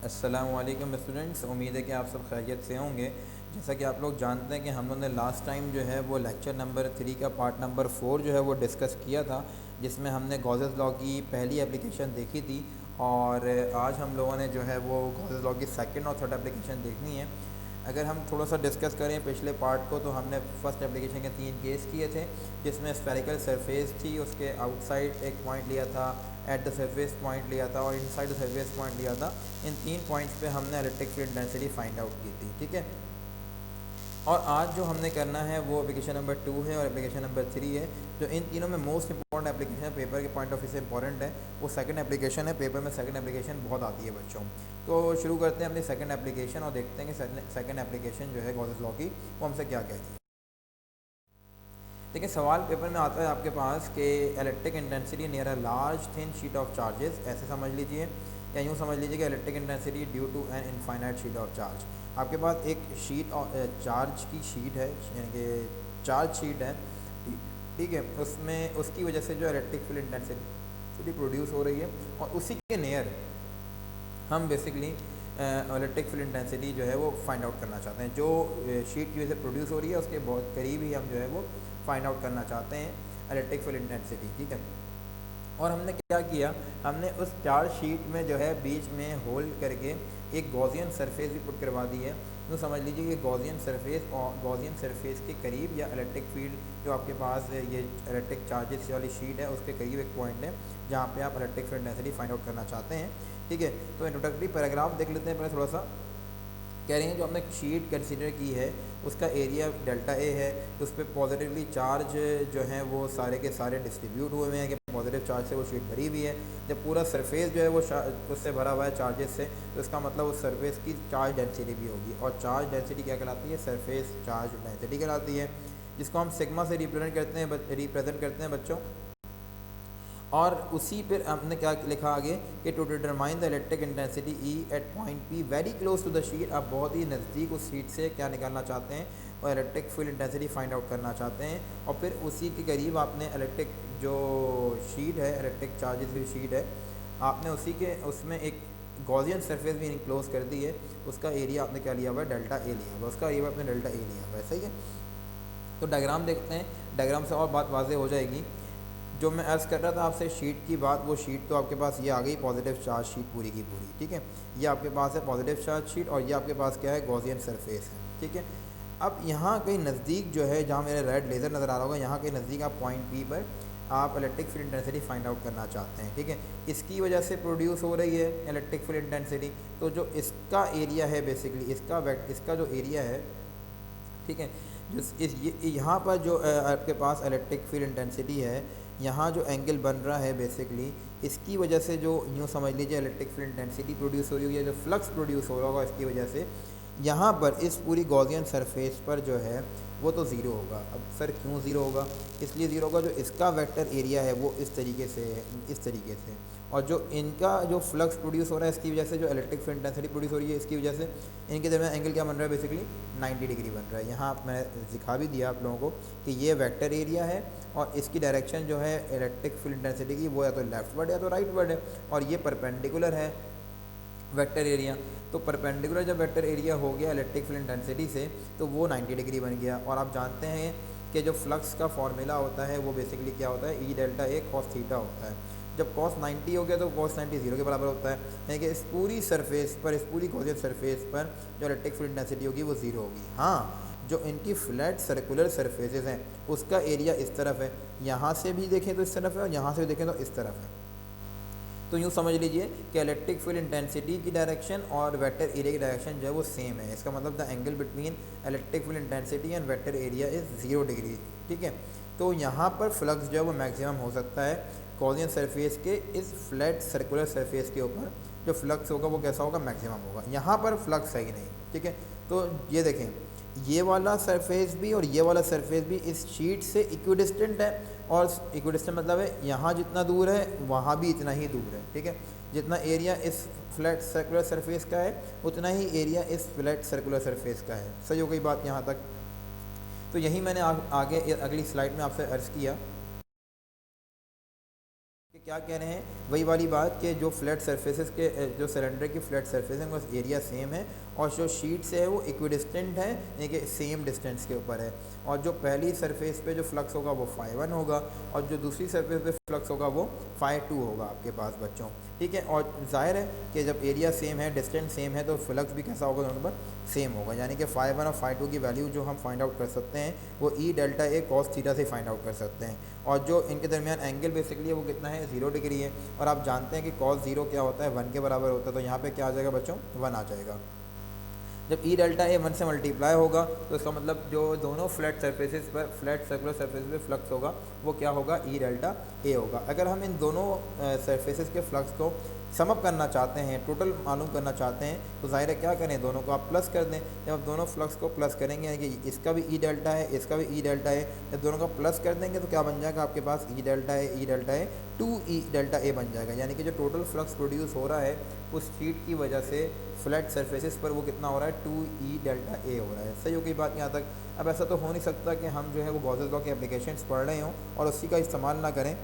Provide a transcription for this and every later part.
अस्सलामुअलैकुम स्टूडेंट्स, उम्मीद है कि आप सब खैरियत से होंगे। जैसा कि आप लोग जानते हैं कि हम लोगों ने लास्ट टाइम जो है वो लेक्चर नंबर 3 का पार्ट नंबर 4 जो है वो डिस्कस किया था, जिसमें हमने गॉसेस लॉ की पहली एप्लीकेशन देखी थी। और आज हम लोगों ने जो है वो गॉसेस लॉ की सेकंड और थर्ड एप्लीकेशन देखनी है। अगर हम थोड़ा सा डिस्कस करें पिछले पार्ट को, तो हमने फर्स्ट एप्लीकेशन के 3 केस किए थे, जिसमें स्फेरिकल सरफेस थी, उसके आउटसाइड एक पॉइंट लिया था, एट द सरफेस पॉइंट लिया था और इनसाइड द सरफेस पॉइंट लिया था। इन 3 पॉइंट्स पे हमने electric field density find out की थी, ठीक है। और आज जो हमने करना है वो एप्लीकेशन नंबर 2 है और एप्लीकेशन नंबर 3 है। जो इन तीनों में मोस्ट इंपॉर्टेंट एप्लीकेशन है, पेपर के पॉइंट ऑफ व्यू से इंपॉर्टेंट है, वो सेकंड एप्लीकेशन है। पेपर में सेकंड एप्लीकेशन बहुत आती है बच्चों। तो शुरू करते हैं अपनी सेकंड एप्लीकेशन और देखते हैं कि सेकंड एप्लीकेशन जो है गॉसेस लॉ की वो हमसे क्या कहती है। देखिए, सवाल पेपर में आता है आपके पास कि electric intensity near a large thin sheet of charges, ऐसे समझ लीजिए, या यूँ समझ लीजिए कि electric intensity due to an infinite sheet of charge. आपके पास एक शीट चार्ज की शीट है, यानी कि चार्ज शीट है, ठीक है। उसमें उसकी वजह से जो इलेक्ट्रिक फील्ड इंटेंसिटी प्रोड्यूस हो रही है, और उसी के नियर हम बेसिकली इलेक्ट्रिक फील्ड इंटेंसिटी जो है वो फाइंड आउट करना चाहते हैं। जो शीट की वजह से प्रोड्यूस हो रही है उसके बहुत करीब ही हम जो है वो फाइंड आउट करना चाहते हैं इलेक्ट्रिक फील्ड इंटेंसिटी, ठीक है। और हमने क्या किया, हमने उस चार्ज शीट में जो है बीच में होल करके एक गॉसियन सरफेस भी पुट करवा दी है। तो समझ लीजिए कि गॉसियन सरफेस और गॉसियन सरफेस के करीब या इलेक्ट्रिक फील्ड जो आपके पास ये इलेक्ट्रिक चार्जेस वाली शीट है उसके करीब एक पॉइंट है जहाँ पे आप electric field intensity find out करना चाहते हैं, ठीक है। तो इंट्रोडक्टरी पैराग्राफ देख लेते हैं पहले थोड़ा सा। कह रहे हैं जो हमने शीट कंसीडर की है उसका एरिया डेल्टा ए है, उस पर पॉजिटिवली चार्ज जो हैं वो सारे के सारे डिस्ट्रीब्यूट हुए हुए हैं कि पॉजिटिव चार्ज से वो शीट भरी हुई है। जब पूरा सरफेस जो है वो उससे भरा हुआ है चार्जेस से, तो इसका मतलब उस सरफेस की चार्ज डेंसिटी भी होगी। और चार्ज डेंसिटी क्या कहलाती है? सरफेस चार्ज डेंसिटी कहलाती है, जिसको हम सिग्मा से रिप्रेजेंट करते हैं बच्चों। और उसी पर हमने क्या लिखा आगे कि to determine the electric intensity E at point P very close to the sheet, आप बहुत ही नज़दीक उस शीट से क्या निकालना चाहते हैं, और electric field intensity find out करना चाहते हैं। और फिर उसी के करीब आपने इलेक्ट्रिक जो शीट है, इलेक्ट्रिक चार्जेस की शीट है, आपने उसी के उसमें एक गॉसियन सरफेस भी क्लोज कर दी है। उसका एरिया आपने क्या लिया हुआ है? डेल्टा ए लिया हुआ है। उसका एरिया आपने डेल्टा ए लिया हुआ है, सही है। तो डायग्राम देखते हैं, डायग्राम से और बात वाज़ेह हो जाएगी। जो मैं अर्ज़ कर रहा था आपसे शीट की बात, वो शीट तो आपके पास ये आ गई पॉजिटिव चार्ज शीट पूरी की पूरी, ठीक है। ये आपके पास है पॉजिटिव चार्ज शीट और ये आपके पास क्या है? गॉसियन सरफेस है, ठीक है। अब यहाँ कहीं नज़दीक जो है, जहाँ मेरा रेड लेज़र नज़र आ रहा होगा, यहाँ कहीं नज़दीक आप पॉइंट पी पर आप electric field intensity find out करना चाहते हैं, ठीक है। इसकी वजह से प्रोड्यूस हो रही है इलेक्ट्रिक फील्ड इंटेंसिटी। तो जो इसका एरिया है बेसिकली, इसका जो एरिया है, ठीक है, जिस इस यहाँ पर जो आपके पास इलेक्ट्रिक फील्ड इंटेंसिटी है, यहाँ जो एंगल बन रहा है बेसिकली, इसकी वजह से जो यूँ समझ लीजिए इलेक्ट्रिक फील्ड इंटेंसिटी प्रोड्यूस हो रही है, जो फ्लक्स प्रोड्यूस हो रहा होगा इसकी वजह से, यहाँ पर इस पूरी गॉसियन सरफेस पर जो है वो तो ज़ीरो होगा। अब सर क्यों ज़ीरो होगा? इसलिए ज़ीरो होगा जो इसका वेक्टर एरिया है वो इस तरीके से है, इस तरीके से। और जो इनका जो फ्लक्स प्रोड्यूस हो रहा है इसकी वजह से, जो इलेक्ट्रिक फील्ड इंटेंसिटी प्रोड्यूस हो रही है इसकी वजह से, इनके दरमियान एंगल क्या बन रहा है? बेसिकली 90 डिग्री बन रहा है। यहाँ मैंने दिखा भी दिया आप लोगों को कि ये वेक्टर एरिया है और इसकी डायरेक्शन जो है इलेक्ट्रिक फील्ड इंटेंसिटी की वो या तो लेफ्ट वर्ड या तो राइट वर्ड है, और ये परपेंडिकुलर है वेक्टर एरिया। तो परपेंडिकुलर जब वेक्टर एरिया हो गया इलेक्ट्रिक फील्ड इंटेंसिटी से, तो वो 90 डिग्री बन गया। और आप जानते हैं कि जो फ्लक्स का फॉर्मूला होता है वो बेसिकली क्या होता है? ई डेल्टा ए कॉस थीटा होता है। जब कॉस 90 हो गया तो कॉस 90 0 के बराबर होता है, यानी कि इस पूरी सरफेस पर, इस पूरी गॉसियन सरफेस पर जो इलेक्ट्रिक फील्ड इंटेंसिटी होगी वो ज़ीरो होगी। हाँ, जो इनकी फ्लैट सर्कुलर सरफेसेस हैं उसका एरिया इस तरफ है, यहाँ से भी देखें तो इस तरफ है और यहाँ से भी देखें तो इस तरफ है। तो यूँ समझ लीजिए कि इलेक्ट्रिक फील्ड इंटेंसिटी की डायरेक्शन और वेक्टर एरिया की डायरेक्शन जो है वो सेम है। इसका मतलब the angle between electric field intensity and vector area is 0 degree, ठीक है। तो यहाँ पर फ्लक्स जो है वो मैक्सिमम हो सकता है गॉसियन सरफेस के इस फ्लैट सर्कुलर सरफेस के ऊपर। जो फ्लक्स होगा वो कैसा होगा? मैक्सिमम होगा। यहाँ पर फ्लक्स है ही नहीं, ठीक है। तो ये देखें, ये वाला सरफेस भी और ये वाला सरफेस भी इस शीट से इक्विडिस्टेंट है, और इक्विडिस्टेंट मतलब है यहाँ जितना दूर है वहाँ भी इतना ही दूर है, ठीक है। जितना एरिया इस फ्लैट सर्कुलर सरफेस का है उतना ही एरिया इस फ्लैट सर्कुलर सरफेस का है। सही हो गई बात यहाँ तक? तो यही मैंने आगे अगली स्लाइड में आपसे अर्ज़ किया कि क्या कह रहे हैं, वही वाली बात कि जो फ्लैट सरफेसेस के जो सिलेंडर की फ्लैट सरफेस है उसका एरिया सेम है, और जो शीट से है वो इक्विडिस्टेंट है, यानी कि सेम डिस्टेंस के ऊपर है। और जो पहली सरफेस पे जो फ्लक्स होगा वो φ1 होगा, और जो दूसरी सरफेस पे फ्लक्स होगा वो φ2 होगा आपके पास बच्चों। ठीक है, और जाहिर है कि जब एरिया सेम है, डिस्टेंस सेम है, तो फ्लक्स भी कैसा होगा दोनों पर सेम होगा, यानी कि φ1 और φ2 की वैल्यू जो हम फाइंड आउट कर सकते हैं वो ई डेल्टा ए कॉस थीटा से फाइंड आउट कर सकते हैं। और जो इनके दरमियान एंगल बेसिकली है वो कितना है, 0 डिग्री है, और आप जानते हैं कि कॉस 0 क्या होता है, 1 के बराबर होता है, तो यहाँ पे क्या आ जाएगा बच्चों, 1 आ जाएगा। जब ई डेल्टा ए 1 से मल्टीप्लाई होगा तो इसका मतलब जो दोनों फ्लैट सरफेसेस पर, फ्लैट सर्कुलर सरफेस पे फ्लक्स होगा वो क्या होगा, ई डेल्टा ए होगा। अगर हम इन दोनों सरफेसेस के फ्लक्स को समअप करना चाहते हैं, टोटल मालूम करना चाहते हैं, तो ज़ाहिर है क्या करें, दोनों को आप प्लस कर दें। जब आप दोनों फ्लक्स को प्लस करेंगे, यानी कि इसका भी ई डेल्टा है, इसका भी ई डेल्टा है, जब दोनों का प्लस कर देंगे तो क्या बन जाएगा आपके पास, ई डेल्टा है 2 ई डेल्टा ए बन जाएगा। यानी कि जो टोटल फ्लक्स प्रोड्यूस हो रहा है उस शीट की वजह से फ्लैट सरफेसेस पर वो कितना हो रहा है, 2 ई डेल्टा ए हो रहा है। सही हो गई बात यहाँ तक। अब ऐसा तो हो नहीं सकता कि हम जो है वो गॉसेस लॉ के एप्लीकेशंस पढ़ रहे हों और उसी का इस्तेमाल ना करें,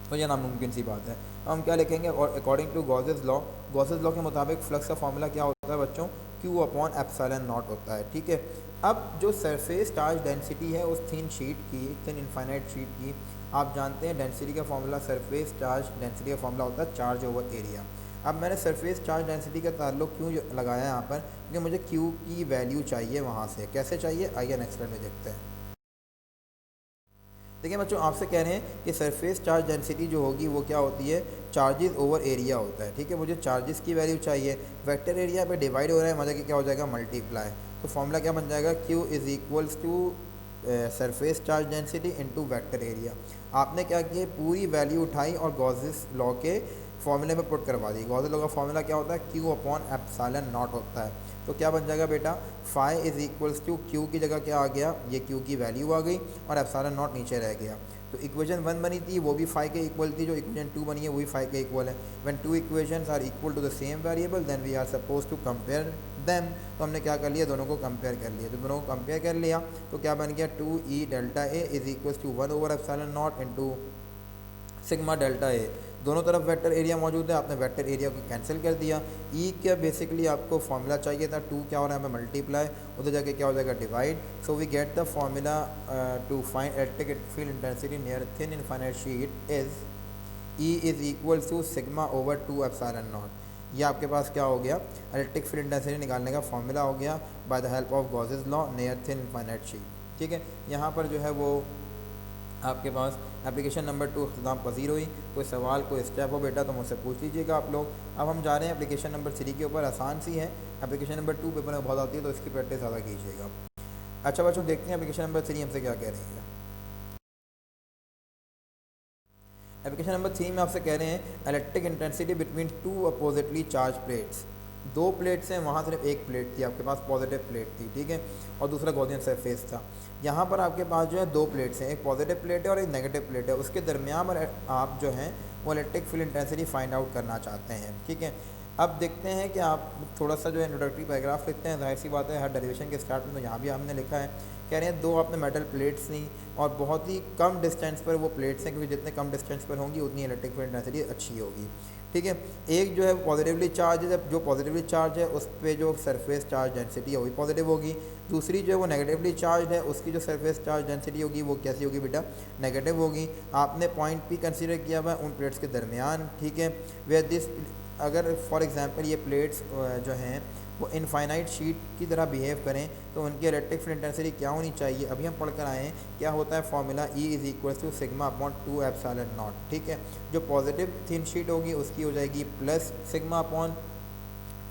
तो यह नामुमकिन सी बात है। हम क्या लिखेंगे, और अकॉर्डिंग टू गॉसेस लॉ के मुताबिक फ्लक्स का फॉर्मूला क्या होता है बच्चों, Q अपॉन एप्सिलॉन नॉट होता है। ठीक है, अब जो सरफेस चार्ज डेंसिटी है उस थिन शीट की, थिन इनफाइनाइट शीट की, आप जानते हैं डेंसिटी का फॉर्मूला, सरफेस चार्ज डेंसिटी का फॉर्मूला होता है चार्ज ओवर एरिया। अब मैंने सरफेस चार्ज डेंसिटी का ताल्लुक क्यों लगाया यहाँ पर, क्योंकि मुझे Q की वैल्यू चाहिए वहाँ से। कैसे चाहिए, आइए नेक्स्ट स्लाइड में देखते हैं। देखिए बच्चों, आपसे कह रहे हैं कि सरफेस चार्ज डेंसिटी जो होगी वो क्या होती है, चार्जेस ओवर एरिया होता है। ठीक है, मुझे चार्जेस की वैल्यू चाहिए, वेक्टर एरिया पे डिवाइड हो रहा है, मतलब कि क्या हो जाएगा, मल्टीप्लाई। तो फॉर्मूला क्या बन जाएगा, Q is equals to surface charge density into vector area. आपने क्या किया, पूरी वैल्यू उठाई और गॉसेस लॉ के फॉर्मूले में पुट करवा दी। गॉसेस लॉ का फॉर्मूला क्या होता है, Q अपॉन एप्सिलॉन नॉट होता है। तो क्या बन जाएगा बेटा, phi is equals to Q की जगह क्या आ गया, ये Q की वैल्यू आ गई और एप्सिलॉन नॉट नीचे रह गया। तो इक्वेशन 1 बनी थी वो भी फाई के इक्वल थी, जो इक्वेशन 2 बनी है वो भी फाई के इक्वल है। When two equations are equal to the same variable then we are suppose to compare them. तो हमने क्या कर लिया, दोनों को कंपेयर कर लिया। जब दोनों को कंपेयर कर लिया तो क्या बन गया, 2 E delta A is equals to 1 over epsilon naught into sigma delta A. दोनों तरफ वेक्टर एरिया मौजूद है, आपने वेक्टर एरिया को कैंसिल कर दिया। ई क्या बेसिकली आपको फॉर्मूला चाहिए था, 2 क्या हो रहा है हमें मल्टीप्लाई, उधर जाके क्या हो जाएगा divide. So we get the formula to find electric field intensity near thin infinite sheet is E is equal to sigma over 2 epsilon naught. ये आपके पास क्या हो गया, इलेक्ट्रिक फील्ड इंटेंसिटी निकालने का फॉर्मूला हो गया by the help of Gauss's law near thin infinite sheet. ठीक है, यहाँ पर जो है वो आपके पास एप्लीकेशन नंबर 2 इख्तिताम पजीर हुई। कोई सवाल, कोई स्टेप हो बेटा तो मुझसे पूछ लीजिएगा आप लोग। अब हम जा रहे हैं एप्लीकेशन नंबर 3 के ऊपर, आसान सी है। एप्लीकेशन नंबर 2 पेपर में बहुत आती है तो इसकी प्रैक्टिस ज़्यादा कीजिएगा। अच्छा बच्चों, देखते हैं एप्लीकेशन नंबर 3 हमसे क्या कह रही है। एप्लीकेशन नंबर 3 में आपसे कह रहे हैं electric intensity between 2 oppositely charge plates. 2 plates हैं, वहाँ सिर्फ एक प्लेट थी आपके पास, पॉजिटिव प्लेट थी। ठीक है, और दूसरा गॉसियन सरफेस था। यहाँ पर आपके पास जो है 2 प्लेट्स हैं, एक पॉजिटिव प्लेट है और एक नेगेटिव प्लेट है। उसके दरमियान आप जो हैं वो electric field intensity find out करना चाहते हैं। ठीक है, अब देखते हैं कि आप थोड़ा सा जो है इंट्रोडक्टरी पैराग्राफ लिखते हैं। जाहिर सी बात है हर डेरिवेशन के स्टार्ट में, तो यहाँ भी हमने लिखा है। कह रहे हैं 2 आपने मेटल प्लेट्स ली और बहुत ही कम डिस्टेंस पर वो प्लेट्स हैं, क्योंकि जितने कम डिस्टेंस पर होंगी उतनी इलेक्ट्रिक फील्ड इंटेंसिटी अच्छी होगी। ठीक है, एक जो है पॉजिटिवली चार्ज है, जो पॉजिटिवली चार्ज है उस पर जो सरफेस चार्ज डेंसिटी है वही पॉजिटिव होगी। दूसरी जो है वो नेगेटिवली चार्ज है, उसकी जो सरफेस चार्ज डेंसिटी होगी वो कैसी होगी बेटा, नेगेटिव होगी। आपने पॉइंट भी कंसीडर किया हुआ है उन प्लेट्स के दरमियान। ठीक है, वे दिस, अगर फॉर एग्जांपल ये प्लेट्स जो हैं वो इनफाइनाइट शीट की तरह बिहेव करें तो उनकी इलेक्ट्रिक फील्ड इंटेंसिटी क्या होनी चाहिए, अभी हम पढ़ कर आए हैं। क्या होता है formula, E is equal to sigma upon 2 epsilon naught. ठीक है, जो पॉजिटिव थिन शीट होगी उसकी हो जाएगी plus sigma upon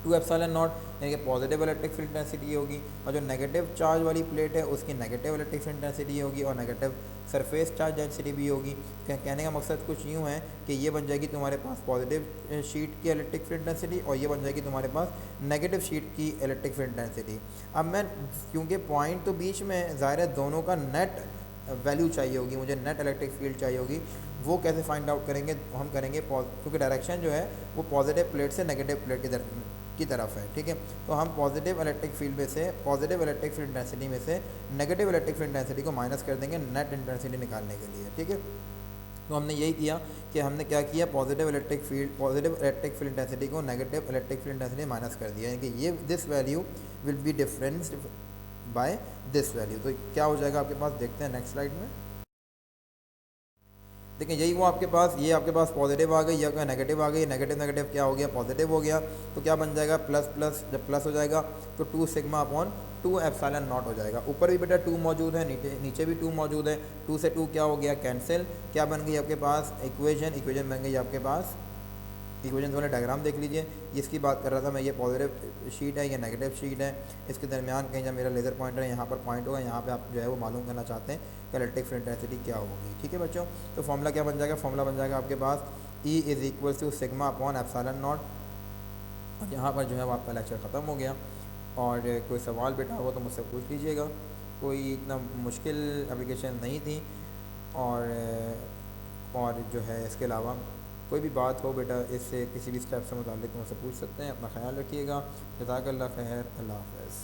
2 epsilon not, यानी कि पॉजिटिव इलेक्ट्रिक फील्ड इंटेंसिटी होगी। और जो नेगेटिव चार्ज वाली प्लेट है उसकी नेगेटिव इलेक्ट्रिक फील्ड इंटेंसिटी होगी और नेगेटिव सरफेस चार्ज डेंसिटी भी होगी। कहने का मकसद कुछ यूँ है कि ये बन जाएगी तुम्हारे पास पॉजिटिव शीट की इलेक्ट्रिक फील्ड इंटेंसिटी और ये बन जाएगी तुम्हारे पास नेगेटिव शीट की इलेक्ट्रिक फील्ड इंटेंसिटी। अब मैं, क्योंकि पॉइंट तो बीच में, ज़ाहिर है दोनों का नेट वैल्यू चाहिए होगी, मुझे नेट इलेक्ट्रिक फील्ड चाहिए होगी। वो कैसे फाइंड आउट करेंगे, हम करेंगे क्योंकि डायरेक्शन जो है वो पॉजिटिव प्लेट से नेगेटिव प्लेट की तरफ है। ठीक है, तो हम पॉजिटिव इलेक्ट्रिक फील्ड में से, पॉजिटिव इलेक्ट्रिक फील्ड इंटेंसिटी में से नेगेटिव इलेक्ट्रिक फील्ड इंटेंसिटी को माइनस कर देंगे नेट इंटेंसिटी निकालने के लिए। ठीक है, तो हमने यही किया कि हमने क्या किया, पॉजिटिव इलेक्ट्रिक फील्ड इंटेंसिटी को negative electric field intensity minus कर दिया, यानी कि ये this value will be differenced by this value. तो क्या हो जाएगा आपके पास, देखते हैं नेक्स्ट स्लाइड में। देखिए यही वो आपके पास, ये आपके पास पॉजिटिव आ गई, या क्या नेगेटिव आ गई, नेगेटिव नेगेटिव क्या हो गया, पॉजिटिव हो गया। तो क्या बन जाएगा, प्लस प्लस, जब प्लस हो जाएगा तो 2 सिग्मा अपॉन 2 एप्सिलॉन नॉट हो जाएगा। ऊपर भी बेटा 2 मौजूद है, नीचे भी 2 मौजूद है। 2 से 2 क्या हो गया, कैंसिल। क्या बन गई आपके पास, इक्वेशन बन गई आपके पास। इक्वेशन वाले डायग्राम देख लीजिए, इसकी बात कर रहा था मैं, ये पॉजिटिव शीट है, ये नेगेटिव शीट है। इसके दरमियान कहीं जब मेरा लेज़र पॉइंटर है, यहाँ पर पॉइंट होगा, यहाँ पे आप जो है वो मालूम करना चाहते हैं कि इलेक्ट्रिक फील्ड इंटेंसिटी क्या होगी। ठीक है बच्चों, तो फॉर्मूला क्या बन जाएगा, फॉर्मूला बन जाएगा आपके पास E is equal to sigma upon epsilon naught. और यहाँ पर जो है वो आपका लेक्चर ख़त्म हो गया। और कोई सवाल बेटा हो तो मुझसे पूछ लीजिएगा, कोई इतना मुश्किल एप्लीकेशन नहीं थी। और जो है इसके अलावा कोई भी बात हो बेटा, इससे किसी भी स्टेप से मुताल्लिक़ मुझसे पूछ सकते हैं। अपना ख्याल रखिएगा। जज़ाकल्लाह खैर, अल्लाह हाफ़िज़।